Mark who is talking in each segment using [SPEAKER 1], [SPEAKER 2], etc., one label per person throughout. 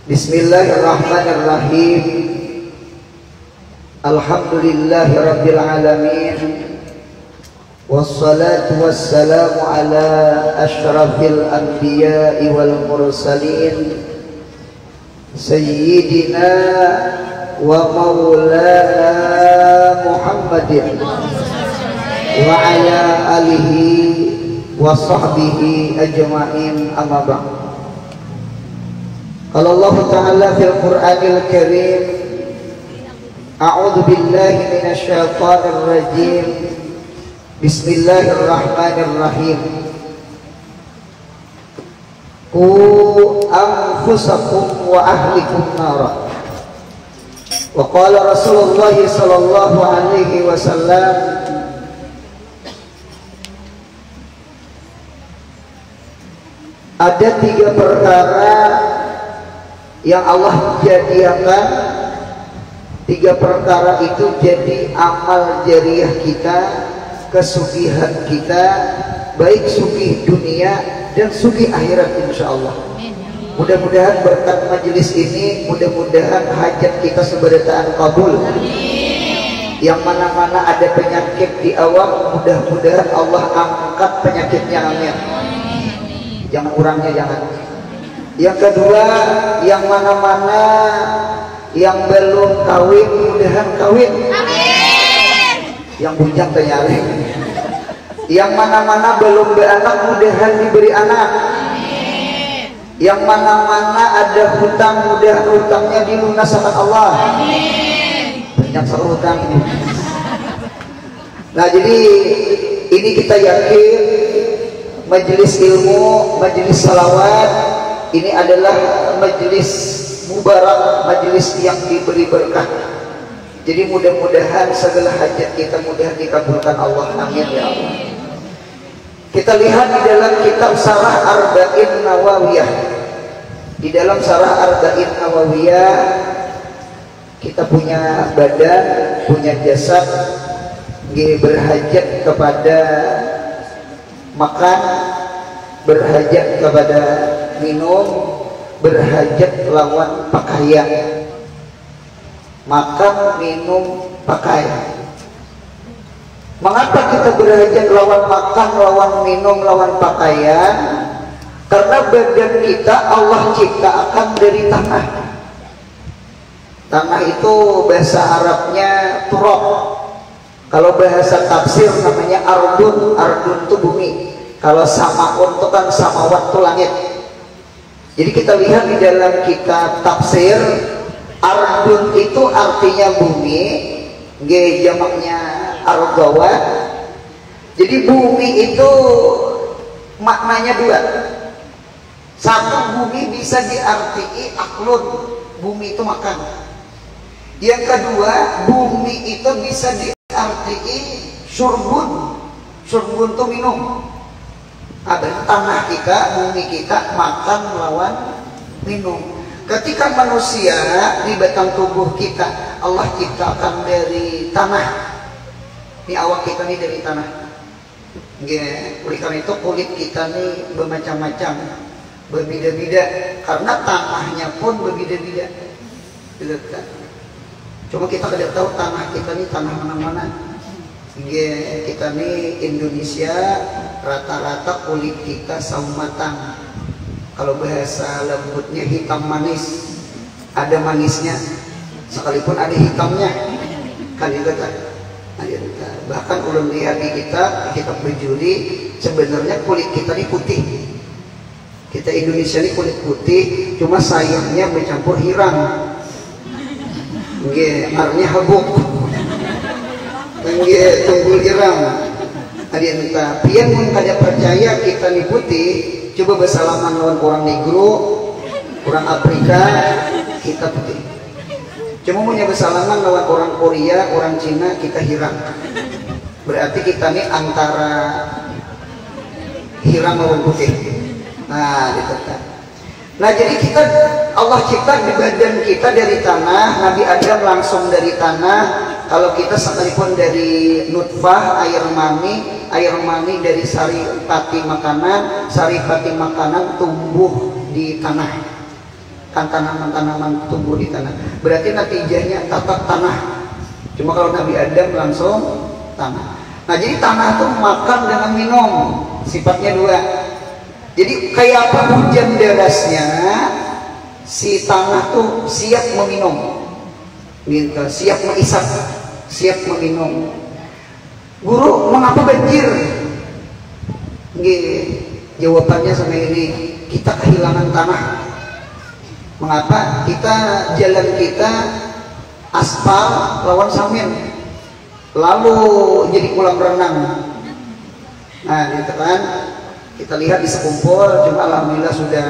[SPEAKER 1] Bismillahirrahmanirrahim. Alhamdulillahirabbil alamin. Wassalatu wassalamu ala asyrafil anbiya'i wal mursalin sayyidina wa maulana Muhammadin wa ala alihi wa sahbihi ajma'in, amma ba'd. Qala Allah Ta'ala fil Qur'anil Karim, a'udzu billahi minasy syaithanir rajim. Bismillahirrahmanirrahim. Qu anfusakum wa ahlikum nara. Wa qala Rasulullah sallallahu alaihi wasallam, ada 3 perkara yang Allah jadikan. 3 perkara itu jadi amal jariah kita, kesugihan kita, baik sugih dunia dan sugih akhirat insyaallah. Mudah-mudahan berkat majelis ini, mudah-mudahan hajat kita seberataan kabul. Yang mana-mana ada penyakit di awam, mudah-mudahan Allah angkat penyakitnya, amin. Jangan kurangnya, jangan. Yang kedua, yang mana-mana yang belum kawin, mudahan kawin, amin. Yang bujang ternyari. Yang mana-mana belum beranak, mudahan diberi anak, amin. Yang mana-mana ada hutang, mudah hutangnya dilunaskan Allah, amin. Banyak hutang. Nah, jadi ini kita yakin majelis ilmu, majelis salawat ini adalah majelis mubarak, majelis yang diberi berkah. Jadi mudah-mudahan segala hajat kita mudah dikabulkan Allah, amin ya Allah. Kita lihat di dalam kitab Syarah Arba'in Nawawiyah. Di dalam Syarah Arba'in Nawawiyah kita punya badan, punya jasad, berhajat kepada makan, berhajat kepada minum, berhajat lawan pakaian. Makan, minum, pakaian. Mengapa kita berhajat lawan makan, lawan minum, lawan pakaian? Karena badan kita Allah ciptakan dari tanah. Tanah itu bahasa Arabnya turab. Kalau bahasa tafsir namanya ardun. Ardun itu bumi. Kalau samaun itu kan samawat itu langit. Jadi kita lihat di dalam kitab tafsir, ardun itu artinya bumi, jamaknya argawa. Jadi bumi itu maknanya 2. Satu, bumi bisa diartii aklun, bumi itu makan. Yang kedua, bumi itu bisa diartii syurbun, syurbun itu minum. Ada tanah kita, bumi kita, makan lawan minum. Ketika manusia di batang tubuh kita Allah ciptakan dari tanah. Ini awak kita nih dari tanah. Oleh karena itu kulit kita nih bermacam-macam, berbeda-beda, karena tanahnya pun berbeda-beda. Cuma kita tidak tahu tanah kita nih tanah mana-mana. Kita nih Indonesia rata-rata kulit kita saung matang. Kalau bahasa lembutnya hitam manis, ada manisnya sekalipun ada hitamnya kan itu kan. Bahkan ulun lihat di kita berjuri, sebenarnya kulit kita ini putih. Kita Indonesia ini kulit putih, cuma sayangnya bercampur hirang. Artinya habuk. Tunggul irang. Ada minta pian pun kada percaya kita nih putih, coba bersalaman lawan orang negro, orang Afrika, kita putih. Cuma punya bersalaman lawan orang Korea, orang Cina, kita hirang. Berarti kita nih antara hirang lawan putih. Nah, gitu kan. Nah, jadi kita Allah cipta di badan kita dari tanah, Nabi Adam langsung dari tanah. Kalau kita sekalipun dari nutfah, air mani dari saripati makanan tumbuh di tanah. kan tanaman-tanaman tumbuh di tanah. Berarti natijahnya tata tanah. Cuma kalau Nabi Adam langsung tanah. Nah jadi tanah tuh makan dengan minum, sifatnya dua. Jadi kayak apa hujan derasnya, si tanah tuh siap meminum, gitu, siap mengisap, siap meminum. Guru, mengapa banjir? Jawabannya sama ini, kita kehilangan tanah. Mengapa? Jalan kita aspal lawan samin, lalu jadi kolam renang. Nah gitu kan, kita lihat di sekumpul, cuma alhamdulillah sudah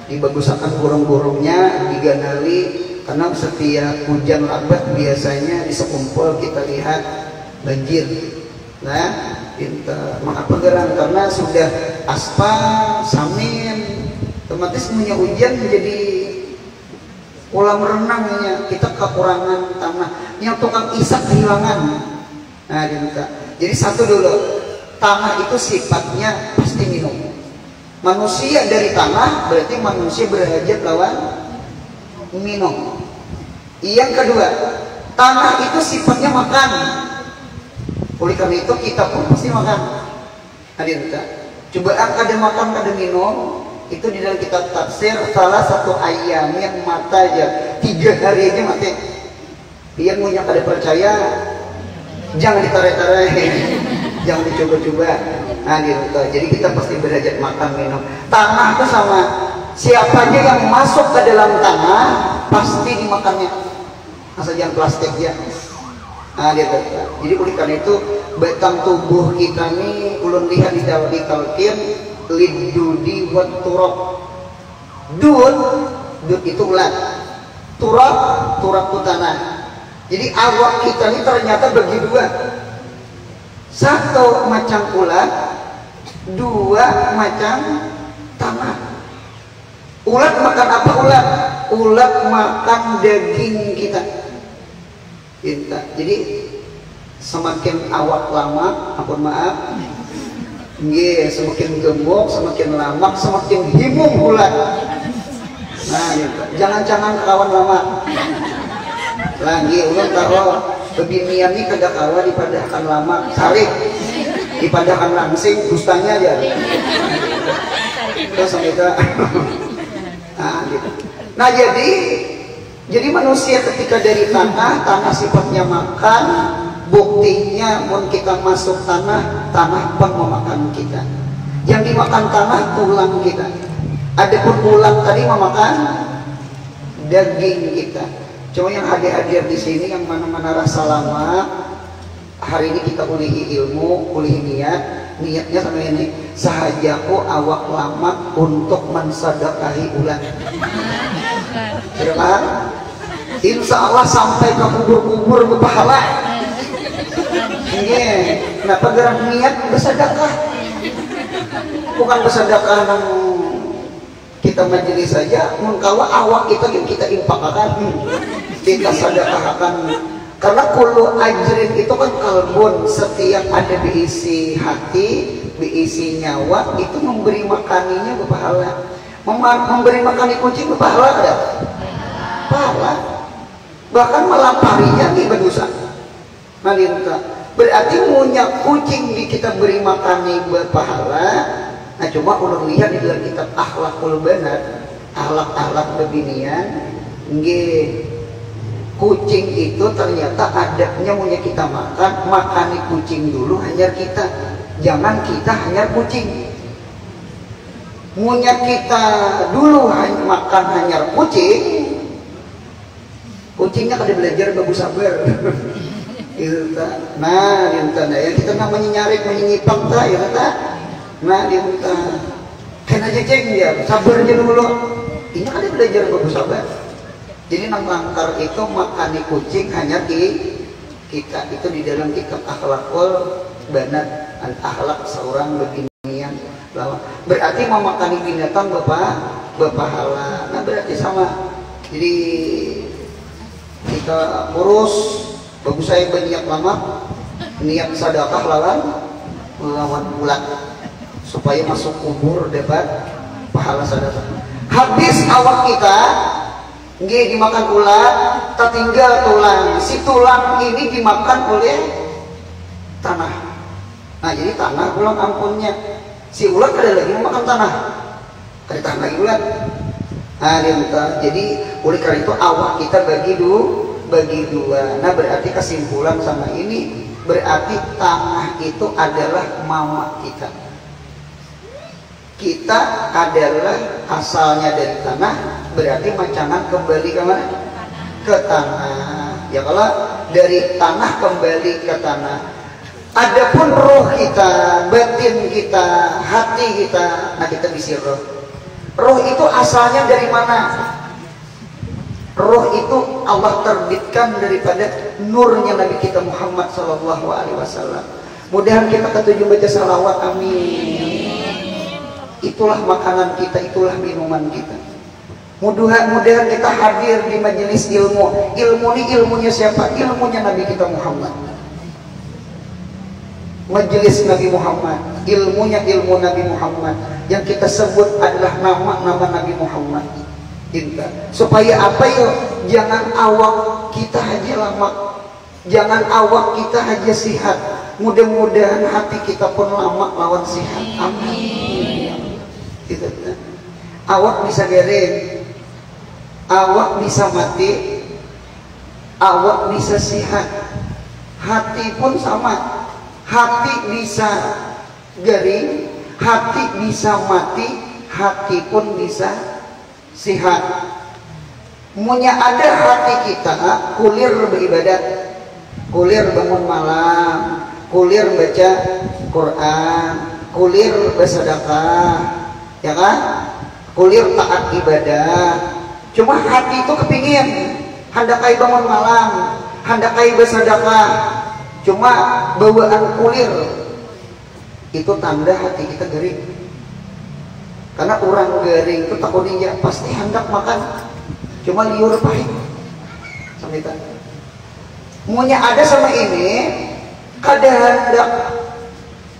[SPEAKER 1] dibagusakan burung-burungnya, diganali, karena setiap hujan lebat biasanya di sekumpul kita lihat banjir. Nah mengapa gerang? Karena sudah aspal, samin, otomatis punya hujan menjadi kolam renangnya, kita kekurangan tanah. Yang tukang isap kehilangan. Nah jadi satu dulu, tanah itu sifatnya pasti minum. Manusia dari tanah, berarti manusia berhajat lawan minum. Yang kedua, tanah itu sifatnya makan. Oleh karena itu kita pun pasti makan. Hadir kita. Coba kada makan kada minum, itu di dalam kitab tafsir salah satu ayam yang mata aja 3 hari aja mati. Yang punya kada percaya, jangan ditarik-tarik, jangan dicoba-coba. Hadir kita. Jadi kita pasti berhajat makan minum. Tanah itu sama. Siapa aja yang masuk ke dalam tanah pasti dimakannya. Asal jangan plastik ya. Nah, jadi oleh karena itu batang tubuh kita ini ulun lihat di talqin lidudi wat turab. Dud itu ulat, turab itu tanah. Jadi awak kita ini ternyata bagi dua, satu macam ulat, dua macam tanah. Ulat makan apa ulat? Ulat makan daging kita. Jadi semakin awak lama, ampun maaf, semakin gemuk, semakin lama, semakin himung ulat. Nah, jangan-jangan kawan lama. Lagi ulun tahu kebinian ini kada kawa dipadahkan lama, sarik, dipadahkan langsing, dustanya aja. Terus kita, nah gitu. Nah jadi manusia ketika dari tanah sifatnya makan, buktinya pun kita masuk tanah pun memakan kita. Yang dimakan tanah tulang kita. Adapun tulang tadi memakan daging kita. Cuma yang hadir di sini yang mana-mana rasa lama, hari ini kita ulihi ilmu, ulihi niatnya sama ini. Sahajaku awak lama untuk mensadakahi ulang. Kan? Insya Allah sampai ke kubur-kubur berpahala. Kenapa gerak niat bersedekah? Bukan bersedekah nang kita majelis saja, mengkawa awak kita yang kita infakkan, kita sedekahkan. Karena kullu ajrin itu kan kalbun, setiap ada diisi hati, diisi nyawa, itu memberi makaninya berpahala. Memberi makani kucing berpahala ada? Pahala. Bahkan melamparinya di berdosa. Berarti punya kucing di kita beri makani berpahala. Nah coba ulun lihat di dalam kitab akhlakul banat, akhlak bebinian, kucing itu ternyata adabnya punya kita makani kucing dulu hanya kita, jangan kita hanya kucing. Punya kita dulu makan hanya kucing, kucingnya kada belajar bagus sabar. Nah, yang kita namanya nyarik menyipang ta, ya ta. Nah, dia minta kena jejeng dia, sabarnya dulu. Ini kan dia belajar bagus sabar. Jadi nang langkar itu makani kucing hanya di kita. Itu di dalam kitab akhlakul banat, al akhlak seorang beginian lawan. Berarti memakani binatang berpahala. Nah, berarti sama. Jadi kita urus bagus saya berniat lama, niat sedekah lawan bulat supaya masuk kubur dapat pahala sedekah. Habis awak kita Nggih dimakan ulat, tertinggal tulang. Si tulang ini dimakan oleh tanah. Nah jadi tanah ulang ampunnya. Si ulat ada lagi makan tanah. Ada tanah lagi ulat. Nah jadi oleh karena itu awak kita bagi dua. Nah berarti kesimpulan sama ini berarti tanah itu adalah mama kita. Kita adalah asalnya dari tanah, berarti macangan kembali ke mana? Ke tanah. Ya kalau dari tanah kembali ke tanah. Adapun roh kita, batin kita, hati kita, nah kita bisa roh. Roh itu asalnya dari mana? Roh itu Allah terbitkan daripada nurnya Nabi kita Muhammad SAW. Mudahan kita ketujuh baca salawat, amin. Itulah makanan kita, itulah minuman kita. Mudah-mudahan kita hadir di majelis ilmu. Ilmu ini ilmunya siapa? Ilmunya Nabi kita Muhammad. Majelis Nabi Muhammad, ilmunya ilmu Nabi Muhammad. Yang kita sebut adalah nama-nama Nabi Muhammad. Supaya apa yuk? Jangan awak kita aja lama, jangan awak kita aja sihat. Mudah-mudahan hati kita pun lama lawan sihat. Amin. Gitu. Awak bisa garing, awak bisa mati, awak bisa sihat. Hati pun sama. Hati bisa garing, hati bisa mati, hati pun bisa sihat. Munya ada hati kita kulir beribadat, kulir bangun malam, kulir baca Quran, kulir bersedekah, ya kan? Kulir taat ibadah. Cuma hati itu kepingin handakai bangun malam, handakai bersedekah. Cuma bawaan kulir itu tanda hati kita garing. Karena orang garing itu takutnya pasti hendak makan, cuma liur pahit. Sampai tadi. Munya ada sama ini, kada hendak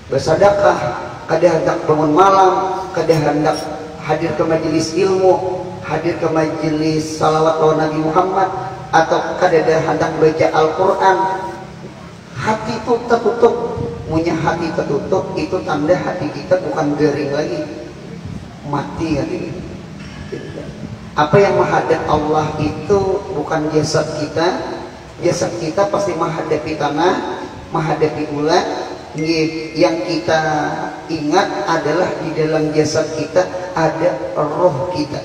[SPEAKER 1] bersedekah, kada hendak bangun malam, kada hendak hadir ke majelis ilmu, hadir ke majelis salawat Nabi Muhammad, atau kada hendak baca Al-Quran. Hati itu tertutup. Punya hati tertutup itu tanda hati kita bukan garing lagi, mati hati. Apa yang menghadap Allah itu bukan jasad kita. Jasad kita pasti menghadapi tanah, menghadapi ulat. Yang kita ingat adalah di dalam jasad kita ada roh kita.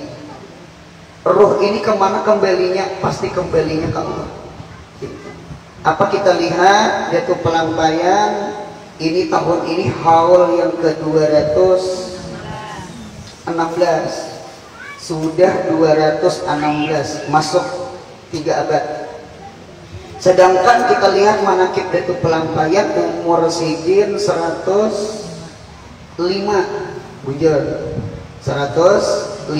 [SPEAKER 1] Roh ini kemana kembalinya? Pasti kembalinya ke Allah. Apa kita lihat yaitu pelampaian ini tahun ini haul yang ke-216, sudah 216 masuk 3 abad. Sedangkan kita lihat manakib yaitu pelampaian umur sidin 105 bujur 105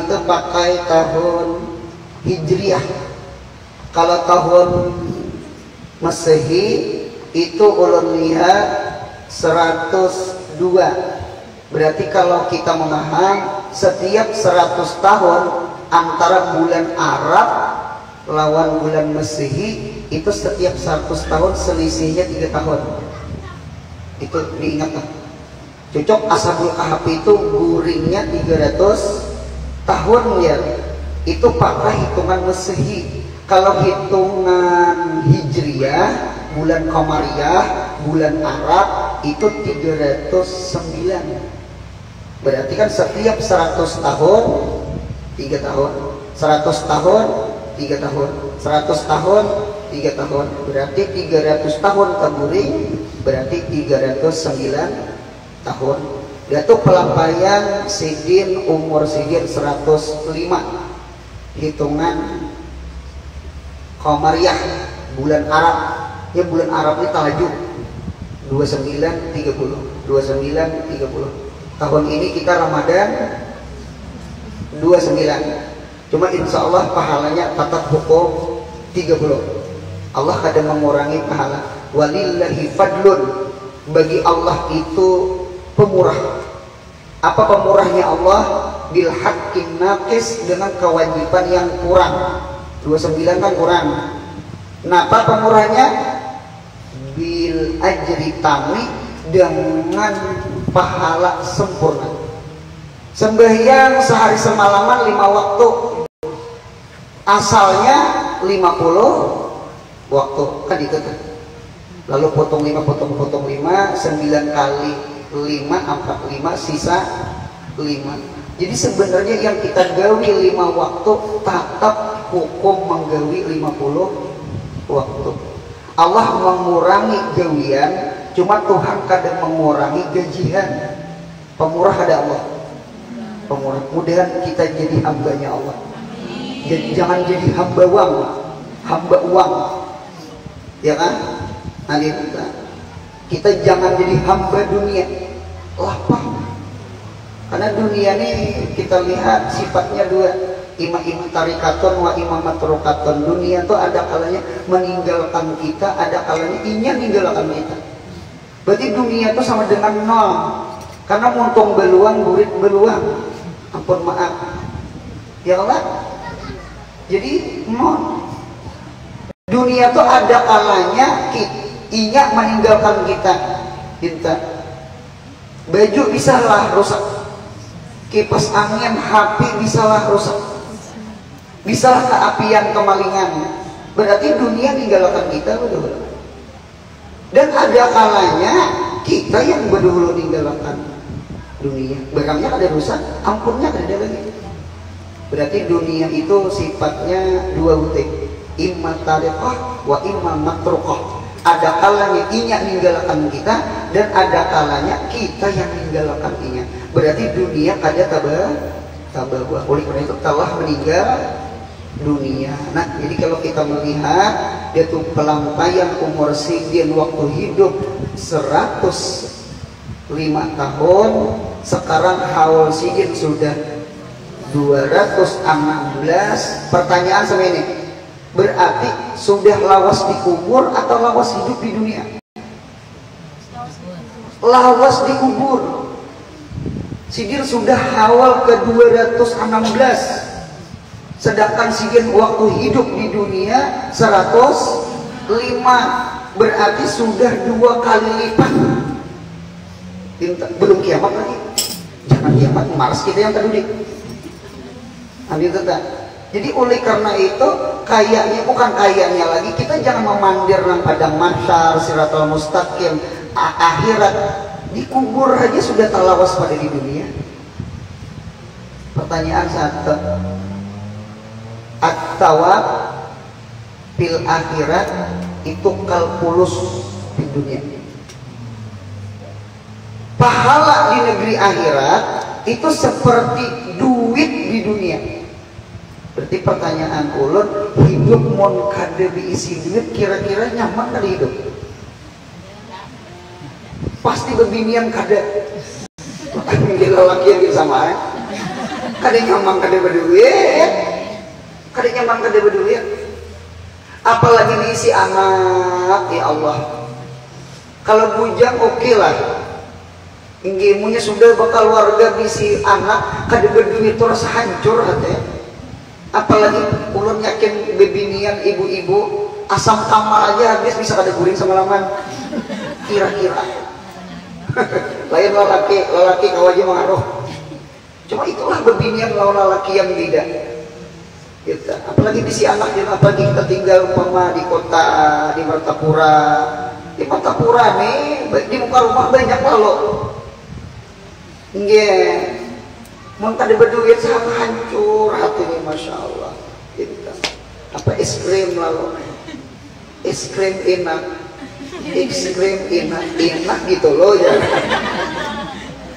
[SPEAKER 1] itu pakai tahun Hijriah. Kalau tahun Masehi itu ulun lihat 102. Berarti kalau kita memaham setiap 100 tahun antara bulan Arab lawan bulan Masehi itu setiap 100 tahun selisihnya 3 tahun. Itu diingatkan. Cocok Ashabul Kahfi itu guringnya 300 tahun ya. Itu pakai hitungan Masehi. Kalau hitungan Hijriah, bulan Qamariyah, bulan Arab itu 309. Berarti kan setiap 100 tahun 3 tahun, 100 tahun 3 tahun, 100 tahun 3 tahun. Berarti 300 tahun kemuring, berarti 309 tahun. Itu pelampaian sidin umur sidin 105. Hitungan Qamariyah bulan Arab, ya bulan Arab ini tahajud 29 30 tahun ini kita Ramadan 29. Cuma insya Allah pahalanya tetap hukum 30. Allah kadang mengurangi pahala. Walillahi fadlun, bagi Allah itu pemurah. Apa pemurahnya Allah? bil haqqin naqis, dengan kewajiban yang kurang. 29 kan kurang. Nah, apa pemurahnya? Bil ajri tami, dengan pahala sempurna. Sembahyang sehari semalaman 5 waktu, asalnya 50 waktu kan itu kan. Lalu potong 5 potong 5, 9 kali 5 45, sisa 5. Jadi sebenarnya yang kita gawi 5 waktu tetap hukum menggawi 50 waktu. Allah mengurangi gawian, cuma Tuhan kadang mengurangi gajian. Pemurah ada Allah. Pemurah. Mudahan kita jadi hambanya Allah. Jangan jadi hamba uang, ya kan? Nanti kita jangan jadi hamba dunia, lapang. Karena dunia ini kita lihat sifatnya dua, imam tarikaton wa imam matrukaton. Dunia itu ada kalanya meninggalkan kita, ada kalanya ingin meninggalkan kita. Berarti dunia itu sama dengan nol. Karena muntung beluang, burit beluang. Ampun maaf, ya Allah. Jadi nol. Dunia itu ada kalanya ingin meninggalkan kita. Baju bisalah rusak, kipas angin, HP bisalah rusak, bisalah keapian, kemalingan. Berarti dunia meninggalkan kita betul. Dan ada kalanya kita yang berdahulu meninggalkan dunia. Barangnya ada rusak, ampunnya ada lagi. Berarti dunia itu sifatnya dua butik, imma tariqah wa imma matrukah. Ada kalanya inya meninggalkan kita, dan ada kalanya kita yang meninggalkan inya. Berarti dunia kada tabah. Oleh karena itu telah meninggal dunia. Nah, jadi kalau kita melihat dia tuh pelampaian umur sidin waktu hidup 105 tahun, sekarang haul sidin sudah 216. Pertanyaan sama ini, berarti sudah lawas dikubur atau lawas hidup di dunia? Lawas dikubur. Sidin sudah awal ke 216, sedangkan sidin waktu hidup di dunia 105. Berarti sudah 2 kali lipat. Belum kiamat lagi. Jangan kiamat, malas kita yang tadi. Ambil tetap. Jadi oleh karena itu kayaknya, bukan kayaknya lagi, kita jangan memandir nang padang mahsyar, siratal mustaqim, akhirat. Dikubur aja sudah terlawas pada di dunia. Pertanyaan satu, at-tawab fil akhirat itu kalkulus di dunia. Pahala di negeri akhirat itu seperti duit di dunia. Berarti pertanyaan ulun, hidup mon kada diisi duit, kira-kira nyaman kali hidup? Pasti bebinian kada. Gila laki yang sama ya. Kada nyaman kada berduit, kada nyaman kada berduit. Apalagi diisi anak, ya Allah. Kalau bujang oke lah. Inggimunya sudah bakal warga diisi anak, kada berduit itu rasa hancur hati. Apalagi ulun yakin bebinian ibu-ibu asam kamar aja habis bisa kada guring semalaman. Kira-kira. Lain lelaki kawaji mengaruh. Cuma itulah bebinian lelaki yang tidak. Gitu. Apalagi di si anak, apalagi kita tinggal umpama di kota, di Martapura. Di Martapura nih, di muka rumah banyak lalu. Nggih. Mun kada berduit sangat hancur hatinya, masya Allah. Gitu. Apa es krim lalu? Es krim enak. Es krim enak gitu loh ya.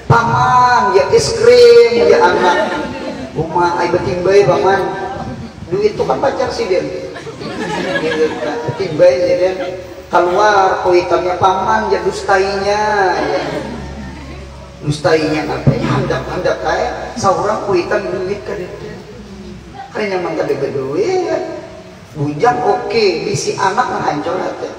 [SPEAKER 1] Paman ya es krim ya anak. Rumah ay betimbay paman. Duit itu kan pacar sih dia. Betimbay jadi keluar kuitannya paman ya dustainya ya. Dustainya apanya handap kayak seorang kuitan duit kadang. Karena nyaman kada berduit. Bujang oke, bisi anak ngehancur hati.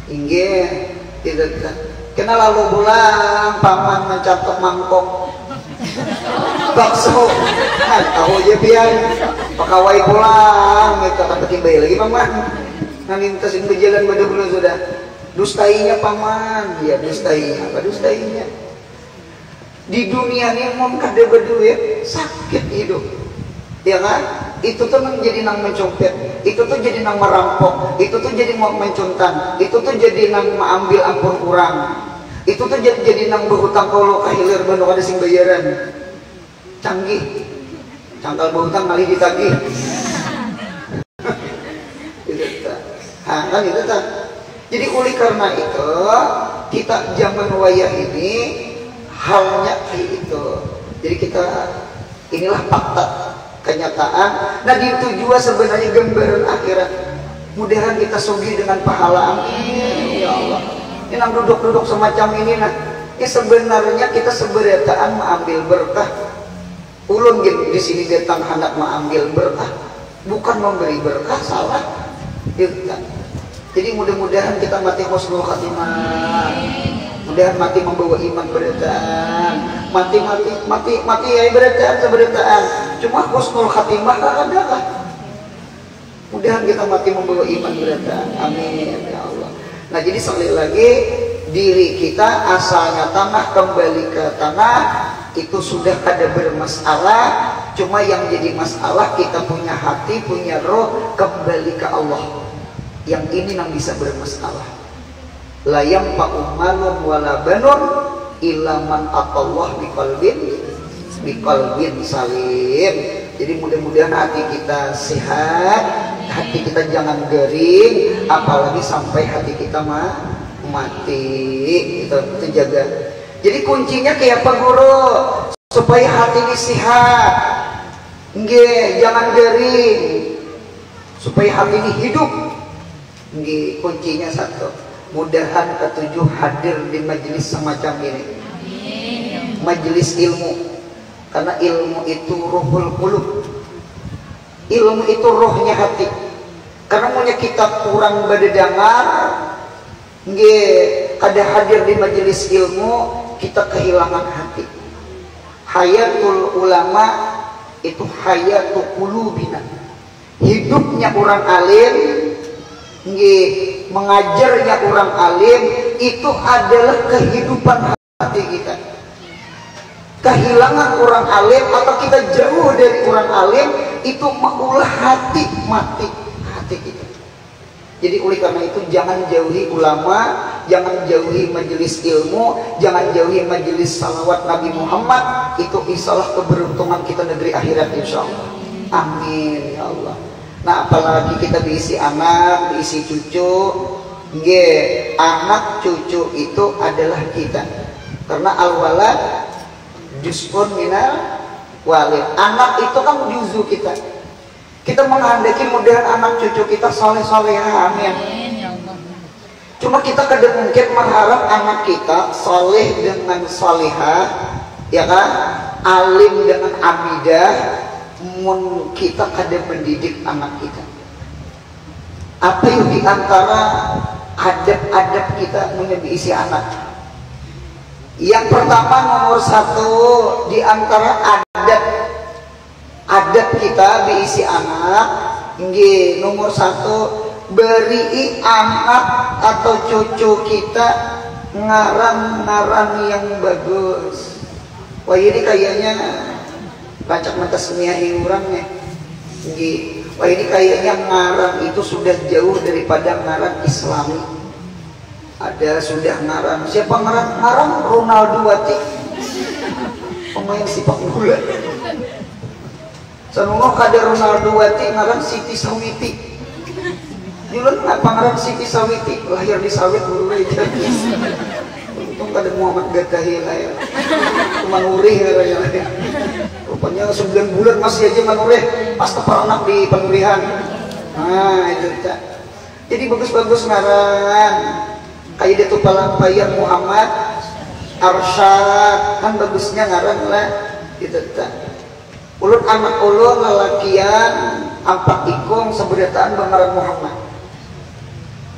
[SPEAKER 1] Inggih, tidak. Kena lalu bulan paman mencatok mangkok. bakso tahu aja pian pakawai pulang gitu kata timbay lagi paman ngalintasin berjalan pada dulu sudah dustainya paman ya dustainya apa dustainya di dunia ini mau kada berduit sakit hidup ya kan itu tuh menjadi nang mencopet itu tuh jadi nang merampok itu tuh jadi mau mencuntan itu tuh jadi nang mengambil ampun kurang itu tuh jadi nang berhutang kalau kahilir banu ada sing bayaran canggih cangkal berhutang kali ditagih itu kan itu tak jadi oleh karena itu kita zaman wayah ini halnya kayak itu jadi kita inilah fakta kenyataan nah itu juga sebenarnya gambaran akhirat mudahan kita sugi dengan pahala amin ya Allah ini nang duduk-duduk semacam ini nah ini sebenarnya kita seberataan mengambil berkah ulun di sini datang hendak mengambil berkah bukan memberi berkah salah gitu kan jadi mudah-mudahan kita mati husnul khatimah mudahan mati membawa iman berataan mati ya berataan seberataan cuma husnul khatimah adalah mudahan kita mati membawa iman berataan amin ya Allah nah jadi sekali lagi diri kita asalnya tanah kembali ke tanah itu sudah ada bermasalah cuma yang jadi masalah kita punya hati punya roh kembali ke Allah yang ini yang bisa bermasalah la yanfa'u malun wala banun illa man atallah biqalbin salim jadi mudah-mudahan hati kita sehat hati kita jangan garing apalagi sampai hati kita mati itu jaga jadi kuncinya kayak apa guru supaya hati ini sehat nggih jangan garing supaya hati ini hidup nggih kuncinya satu mudahan ketujuh hadir di majelis semacam ini majelis ilmu karena ilmu itu ruhul qulub ilmu itu rohnya hati karena punya kita kurang berdengar nggih kada hadir di majelis ilmu kita kehilangan hati hayatul ulama itu hayatul qulubina hidupnya orang alim nggih mengajarnya orang alim itu adalah kehidupan hati kita kehilangan orang alim atau kita jauh dari orang alim itu maulah hati mati hati kita jadi oleh karena itu jangan jauhi ulama jangan jauhi majelis ilmu jangan jauhi majelis salawat Nabi Muhammad itu insyaallah keberuntungan kita negeri akhirat insyaallah amin ya Allah nah apalagi kita diisi anak diisi cucu nggih anak cucu itu adalah kita karena al-walad juz'un minal walid anak itu kan juzu kita menghendaki mudahan anak cucu kita soleh-solehah amin cuma kita kadang mungkin mengharap anak kita soleh dengan solehah ya kan alim dengan amidah kita kadang mendidik anak kita apa yang diantara adab-adab kita mendidik anak yang pertama nomor satu diantara adat kita diisi anak nggih nomor satu beri anak atau cucu kita ngarang-ngarang yang bagus wah ini kayaknya baca mentas miahi orangnya nggih wah ini kayaknya ngarang itu sudah jauh daripada ngarang Islami ada sudah ngarang siapa ngarang Ronaldo Wati pemain sepak bola Sanungo kada Ronaldo Wati ngaran Siti Sawiti. Julen ngapa ngaran Siti Sawiti? Lahir di sawit dulu aja. Untung kada Muhammad Gadahi lah ya. Manurih katanya. Rupanya 9 bulan masih aja manurih pas keperanak di penurihan. Nah itu tak. Jadi bagus-bagus ngaran. Kayak dia tuh palampayar Muhammad Arsyad kan bagusnya ngaran lah gitu tak. Ulun anak ulun lalakian ampak ikung seberataan bangaran Muhammad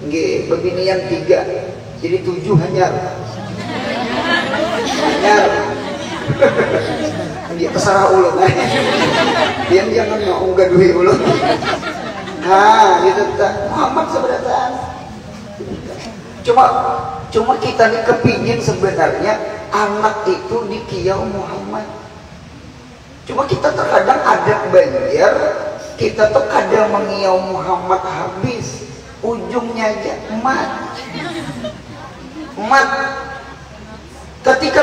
[SPEAKER 1] nggih bebinian 3 jadi 7 hanyar dia terserah ulun dia jangan mau gaduhi ulun gitu Muhammad sebenarnya cuma kita nih kepingin sebenarnya anak itu dikiau Muhammad. Cuma kita terkadang ada banjar kita tuh kadang mengiau Muhammad habis ujungnya aja emat ketika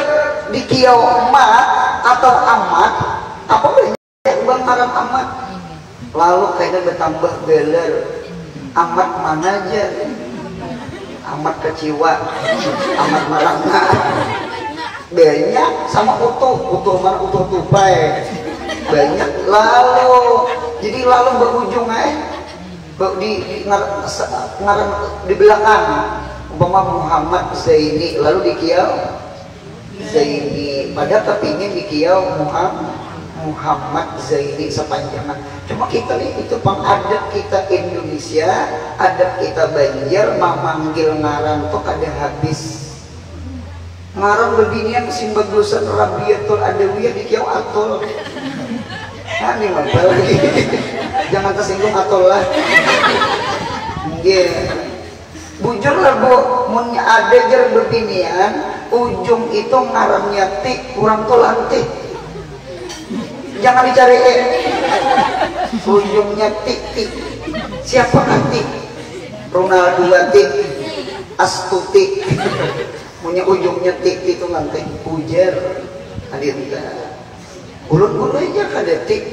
[SPEAKER 1] dikiau emat atau amat apa banyak bang haram amat lalu kayaknya bertambah beler amat mana aja amat keciwa amat marangna banyak sama utuh mana utuh tupai banyak lalu jadi lalu berujung di belakang umpama Muhammad Zaini lalu dikiau Zaini pada kepingin dikiau Muhammad Zaini sepanjangan. Cuma kita nih itu adat kita Indonesia, adat kita Banjar memanggil ngaran tuh kada habis. Ngaran beginian sing bagusan Rabiatul Adawiyah dikiau Atul. Nah, ini mah lagi. Jangan tersinggung Atul lah. Nggih. Bujur lah Bu, mun ada jar beginian, ujung itu ngarannya tik, kurang tuh lantik. Jangan dicari ujungnya tik. Siapa tik? Ronaldo tik, Astuti. Punya ujungnya tik itu lantik. Ujar hadir enggak. Ulun aja kada tik.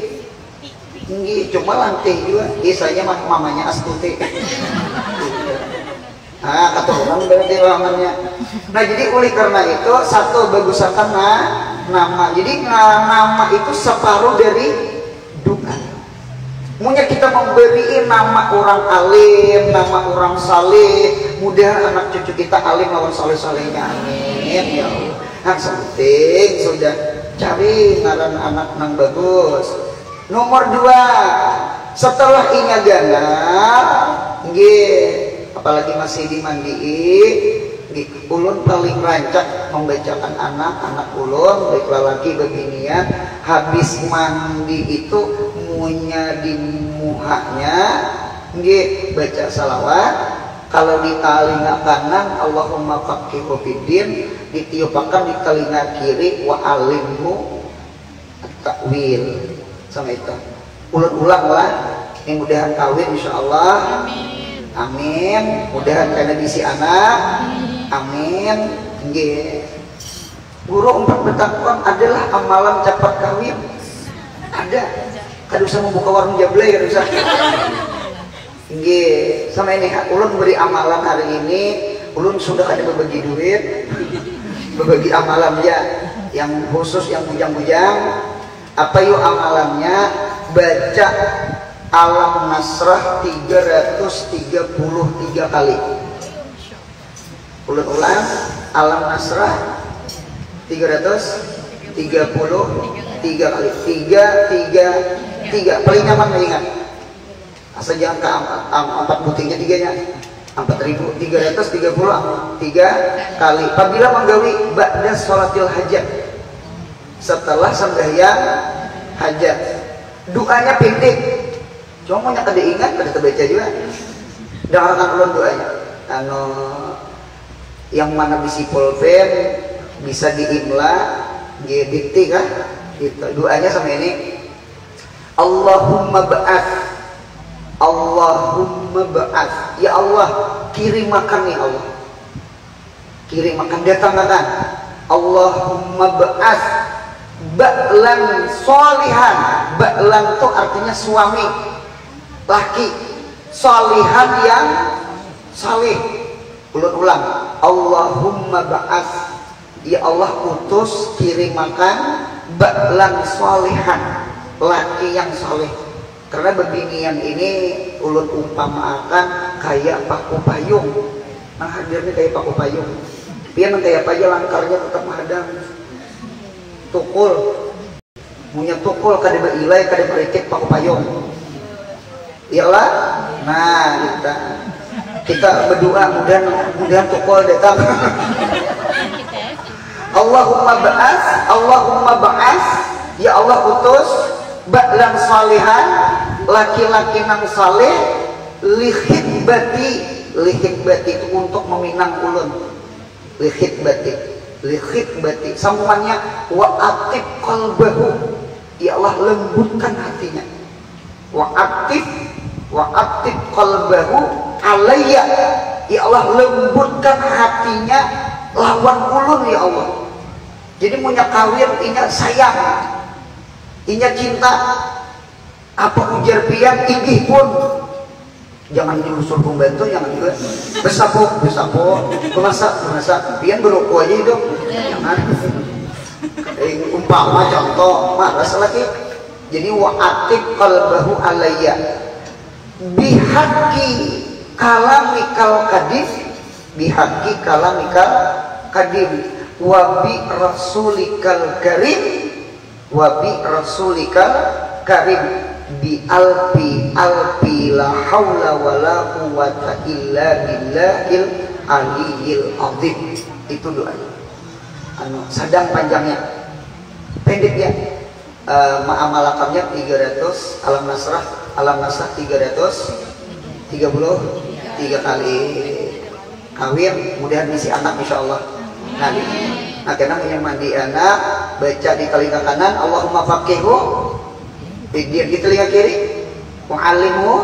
[SPEAKER 1] Nggih, cuma lantik juga. Isanya mamanya Astuti. Kata orang berarti lawangannya. Nah jadi oleh karena itu satu bagusakan nama. Jadi nama itu separuh dari doa. Munya kita memberi nama orang alim, nama orang saleh, mudah anak cucu kita alim lawan saleh-salehnya. Amin ya Allah. Yang penting sudah cari ngaran anak nang bagus. Nomor 2, setelah inya ganal, nggih apalagi masih dimandiin, ulun paling rancak membacakan anak ulun baik lelaki beginian habis mandi itu munya di muhanya nggih baca salawat. Kalau di telinga kanan Allahumma faqihu fiddin, ditiupakan di telinga kiri wa alimhu at-ta'wil. Sama itu ulang lah yang mudahan kawin insyaallah. Amin. Mudahan karena bisi anak. Amin. Nggih. Guru 4 bertakwa adalah amalan cepat kawin. Ada. Kada usah membuka warung jablay, kada usah. Nggih. Sama ini ulun beri amalan hari ini, ulun sudah ada berbagi duit. Berbagi amalan ya yang khusus yang bujang-bujang. Apa yuk amalannya? Baca Alam Nasrah 333 kali. Ulang Alam Nasrah 333 kali. 3 paling nyaman mengingat. Asal jangan ke 4 butingnya 3-nya. 4.333 kali. Apabila menggawi ba'da sholatil hajat, setelah sembahyang hajat, doanya pendek. Cuma yang kada ingat, kada terbaca juga. Dengarkan ulun doanya. Yang mana bisi pulpen bisa diimla, dikti kah? Gitu. Doanya sama ini. Allahumma ba'ath. Allahumma ba'ath. Ya Allah, kirim makan nih Allah. Kirim makan, datangkan. Allahumma ba'ath ba'lan solihan. Ba'lan itu artinya suami laki solihan yang salih. Ulang Allahumma ba'ath, ya Allah utus kirim makan ba'lan solihan, laki yang salih. Karena beginian ini ulun umpamakan kayak paku payung. Nah hadirnya kayak paku payung, biar kayak apa aja langkarnya tetap menghadang. Tukul punya tukul kada berilai kada berikit paku payung. Iyalah, nah kita berdoa mudah-mudahan tukul datang. Allahumma ba'as ya Allah utus ba'lan salihan, laki-laki nang saleh, lihikbati itu untuk meminang ulun, lihikbati sambungannya wa atib qalbahu, ya Allah lembutkan hatinya, wa atib qalbahu alayya, ya Allah lembutkan hatinya lawan ulun ya Allah. Jadi punya kawin inya sayang, inya cinta, apa ujar pian inggih pun jangan diusul pembantu, jangan juga besapo masa pian beroko aja hidup, jangan umpama contoh maras lagi. Jadi wa atib qalbahu alayya bihaqqi kalamikal kadim wa bi rasulikal karim bi alfi la haula wala quwwata illa billahil aliyil azim. Itu doanya sedang panjangnya, pendek ya. Ma'amalakamnya 300, alam nasrah 333 kali kawin, mudahan misi anak insyaallah. Nah karena punya mandi anak, baca di telinga kanan Allahumma faqihu di telinga kiri, mu'allimhu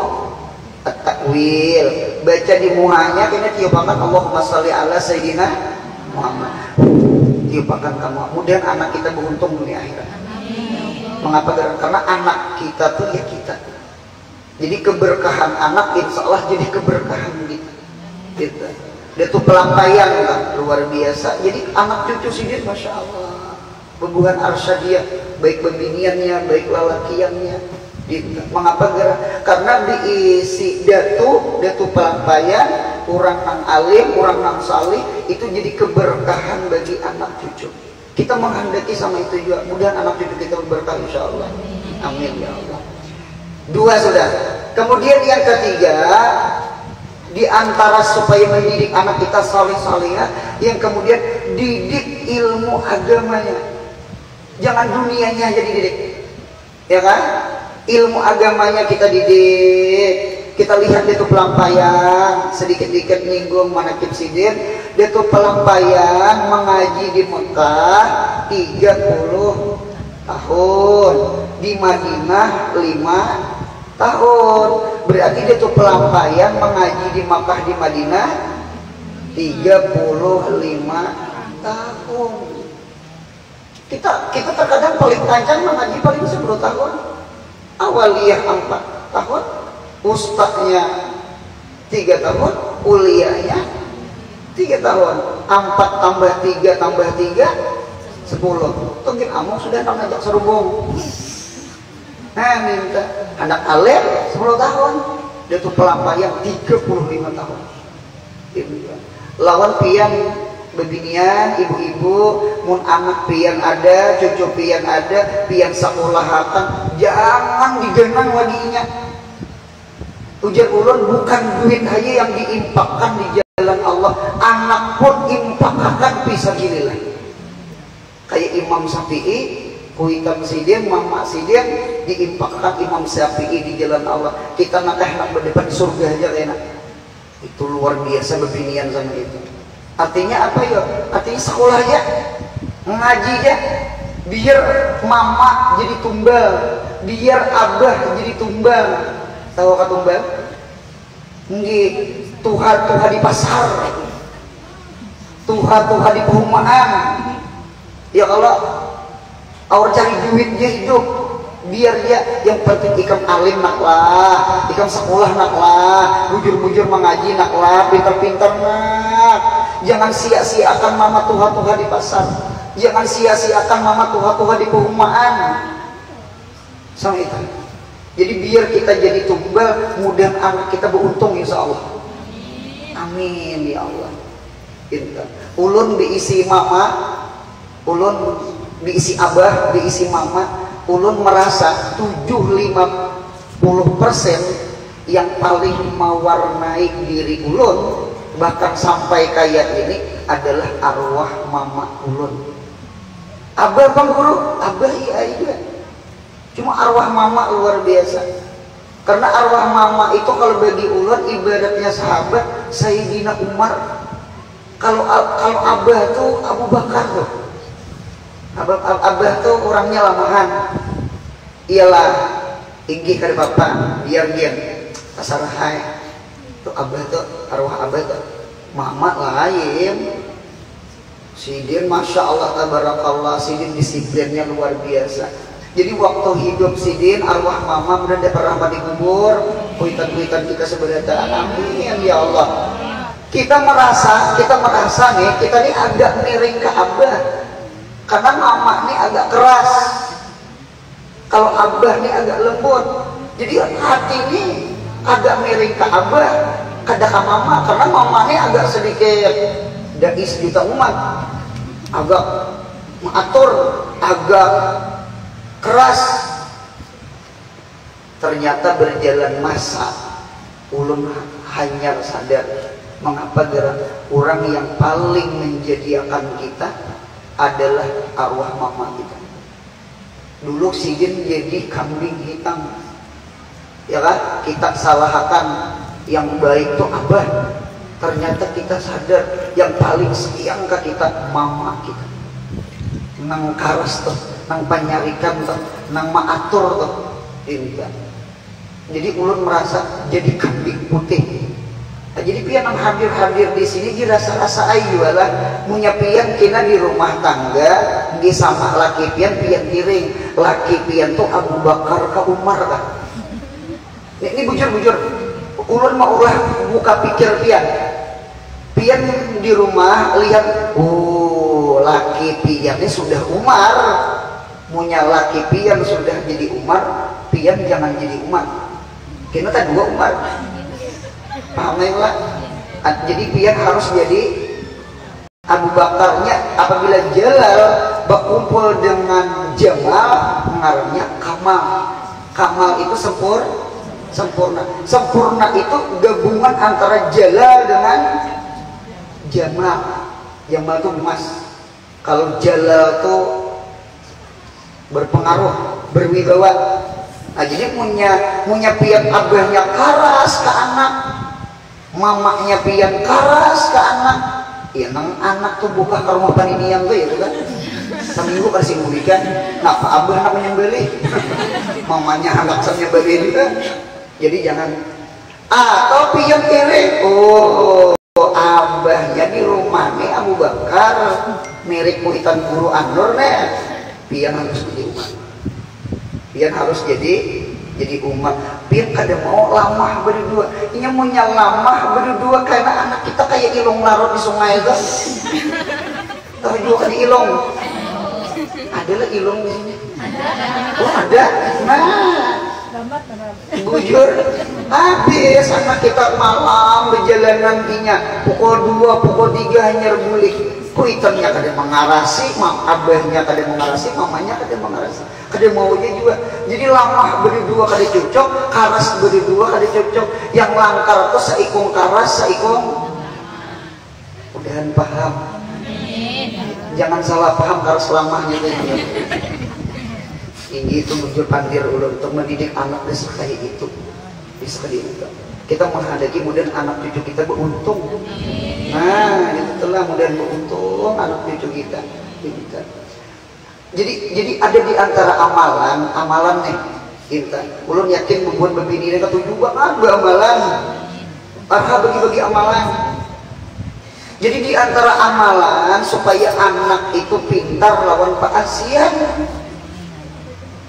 [SPEAKER 1] at-ta'wil, baca di muhanya kena tiupakan Allahumma sholli ala sayyidina Muhammad, tiupakan kamu, mudahan anak kita beruntung dunia akhirat. Mengapa? Karena anak kita tuh ya kita. Jadi keberkahan anak insya Allah jadi keberkahan kita. Dia tuh pelampaian kan luar biasa. Jadi anak cucu sendiri masya Allah, pembuhan arsyadiyah, baik pembiniannya, baik lalakiannya. Mengapa? Karena diisi datu pelampaian, orang nang alim, orang nang salih, itu jadi keberkahan bagi anak cucu. Kita menghendaki sama itu juga, mudah anak cucu kita berkah insya Allah. Amin ya Allah. 2 sudah. Kemudian yang ketiga, di antara supaya mendidik anak kita saleh-salehah, yang kemudian didik ilmu agamanya. Jangan dunianya aja dididik, ya kan? Ilmu agamanya kita didik. Kita lihat dia tuh pelampaian, sedikit-sedikit nyinggung manakib sidin. Dia tuh pelampaian mengaji di Mekah 30 tahun, di Madinah 5 tahun. Berarti dia tuh pelampaian mengaji di Mekah di Madinah 35 tahun. Kita terkadang paling kencang mengaji paling 10 tahun. Awaliyah 4 tahun, ustadznya 3 tahun, kuliahnya 3 tahun. 4 tambah 3 tambah 3 10. Tungkin among sudah ngajak serubung. Nah minta anak alim 10 tahun, dia tuh pelampaian 35 tahun. Lawan pian bebinian ibu-ibu, mun anak pian ada, cucu pian ada, pian sekolahatan, jangan digenang laginya. Ujar ulun bukan duit aja yang diimpakkan di jalan Allah, anak pun impakkan fisabilillah. Kayak Imam Syafi'i, kuitan sidin, mama sidin, diimpakkan Imam Syafi'i di jalan Allah. Kita nak berdepan surga aja enak. Itu luar biasa bebinian sama itu. Artinya apa ya? Artinya sekolah aja, ngaji aja, biar mama jadi tumbal, biar abah jadi tumbal. Tahu kata tumbal? Nggih, Tuhan di pasar, Tuhan di perumahan. Ya kalau orang cari duitnya hidup, biar dia yang penting ikam alim naklah, ikam sekolah naklah, bujur-bujur mengaji naklah, pintar-pintar nak. Jangan sia-siakan mama Tuhan di pasar, jangan sia-siakan mama Tuhan di perumahan. Sama itu. Jadi biar kita jadi tumbal, mudah anak kita beruntung insya Allah. Amin ya Allah. Ulun diisi mama, ulun diisi abah, diisi mama. Ulun merasa 70-50% yang paling mewarnai diri ulun, bahkan sampai kayak ini adalah arwah mama ulun. Abah bang guru, abah iya. Cuma arwah mama luar biasa. Karena arwah mama itu kalau bagi ulun ibaratnya sahabat Sayyidina Umar. Kalau abah tuh Abu Bakar tuh. Abah tuh orangnya lamahan. Iyalah, inggih kada bapak, biar pasarahai. Tuh abah tuh arwah abah tuh mama lain. Sidin masya Allah tabarakallah, Sidin disiplinnya luar biasa. Jadi waktu hidup Sidin arwah mama benar pernah dikubur, kuitan kita sebenarnya. Amin ya Allah. Kita merasa nih kita nih agak miring ke abah karena mama nih agak keras, kalau abah nih agak lembut. Jadi hati ini agak miring ke abah kada ke mama karena mama nih agak sedikit dai sejuta umat, agak mengatur, agak keras. Ternyata berjalan masa ulun hanya sadar mengapa orang yang paling menjadikan kita adalah arwah mama kita. Dulu Sidin jadi kambing hitam, ya kan? Kita salahkan yang baik itu abah. Ternyata kita sadar yang paling sayang ke kita mama kita. Nang karas tuh, nang panyarikan tuh, nang maatur tuh, ini. Jadi ulun merasa jadi kambing putih. Nah, jadi pian nang hadir di sini dirasa-rasa ayu lah. Munya pian kina di rumah tangga, di sama laki pian piring, laki pian tuh Abu Bakar ke Umar kan. Ini bujur. Ulun mau ulah buka pikir pian di rumah lihat, laki pian ini sudah Umar, munya laki pian sudah jadi Umar, pian jangan jadi Umar. Kena tak dua Umar, paham lah. Jadi pian harus jadi Abu Bakarnya. Apabila Jalal berkumpul dengan Jamal, ngarannya Kamal. Kamal itu sempurna. Sempurna itu gabungan antara Jalal dengan Jamal. Jamal itu emas. Kalau Jalal itu berpengaruh, berwibawa. Nah, jadi punya pian abahnya karas ke anak, mamanya pian karas ke anak. Ya nang anak tuh buka ke rumah paninian tuh ya kan. Seminggu kasih mudikan, napa abah nak menyembelih, mamanya anak menyembelih juga. Jadi jangan. Atau pian kere, abahnya di rumah nih Abu Bakar, mirip muhitan guru Anur nih, pian harus jadi umat. Pian harus jadi umat. Pian kada mau lamah berdua. Ini maunya lamah berdua karena anak kita kayak ilung larut di sungai itu. Tapi dua kali ilung. Adalah ilung di sini. Oh ada. Nah, bujur. Habis anak kita malam berjalanan nantinya pukul 2, pukul 3 hanya bulik. Kuitannya kada mengarasi, abahnya kada mengarasi, mamanya kada mengarasi, kada maunya juga. Jadi lamah berdua kada cocok, karas berdua kada cocok. Yang langkar itu saikung karas, saikung. Udahan paham. Jangan salah paham karas lamahnya itu. Ini itu muncul pandir ulun untuk mendidik anak desa kayak itu. Bisa itu. Kita menghadapi kemudian anak cucu kita beruntung. Nah, itu telah kemudian beruntung anak cucu kita. Jadi ada di antara amalan nih kita. Ulun yakin membuat begini dan ketujuh banget amalan. Arha bagi-bagi amalan. Jadi di antara amalan supaya anak itu pintar lawan Pak Asian,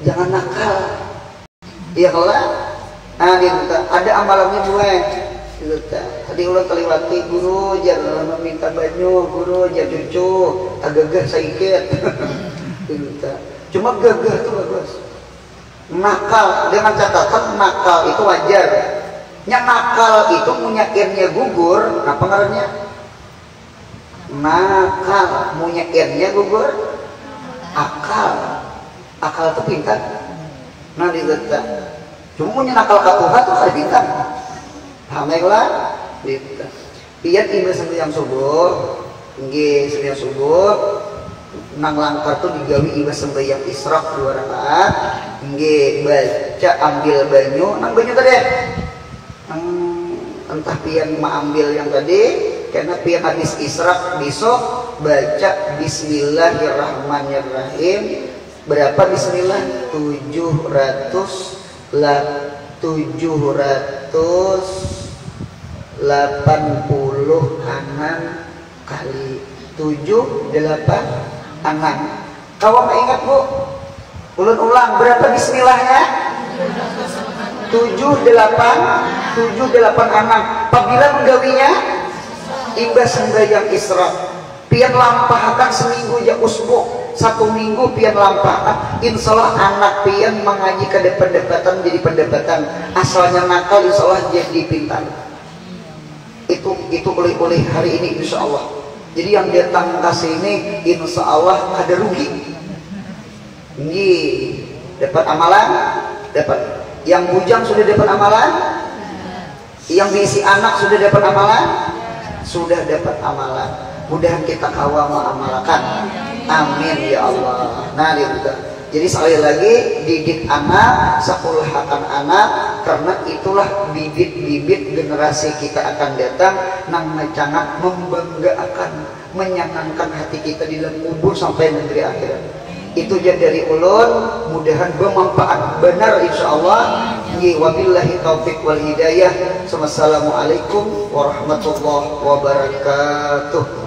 [SPEAKER 1] jangan nakal. Iya kalau nah, ada amalannya gue. Tadi ulang kaliwati guru jangan meminta baju, guru jangan cucu, agak saikit. Cuma gagah tuh bagus. Nakal dengan catatan nakal itu wajar. Yang nakal itu punya irnya gugur, apa ngarannya? Nakal punya irnya gugur, akal itu pintar. Nah dikata cuma punya nakal katuha tuh kada pintar. Pahamlah gitu. Pian imah sampai jam subuh, nggih sampai jam subuh, nang langkar tuh digawi iba sembahyang israq 2 rakaat nggih baca ambil banyu nang banyu tadi entah pian ambil yang tadi karena pian habis israq besok baca bismillahirrahmanirrahim berapa bismillah 780 kali 7 8 Kau nggak ingat bu? Ulang berapa bismillahnya? 7 8 Apabila menggawinya imbas sembahyang Isra pian lampahkan seminggu ya usbu 1 minggu pian lampahkan insyaallah anak pian mengaji ke depan-depatan jadi pendapatan asalnya nakal insyaallah jadi pintar itu oleh hari ini insyaallah. Jadi yang datang ke sini insya Allah ada rugi. Ini dapat amalan, dapat yang bujang sudah dapat amalan, yang diisi anak sudah dapat amalan, sudah dapat amalan. Mudah kita kawal mengamalkan. Amin ya Allah. Nah juga. Jadi sekali lagi didik anak, sekolahkan anak karena itulah bibit-bibit generasi kita akan datang nang sangat membanggakan, menyenangkan hati kita di dalam kubur sampai negeri akhirat. Itu jadi dari ulun, mudahan bermanfaat benar insyaallah. Wabillahi taufiq wal hidayah. Wassalamualaikum warahmatullahi wabarakatuh.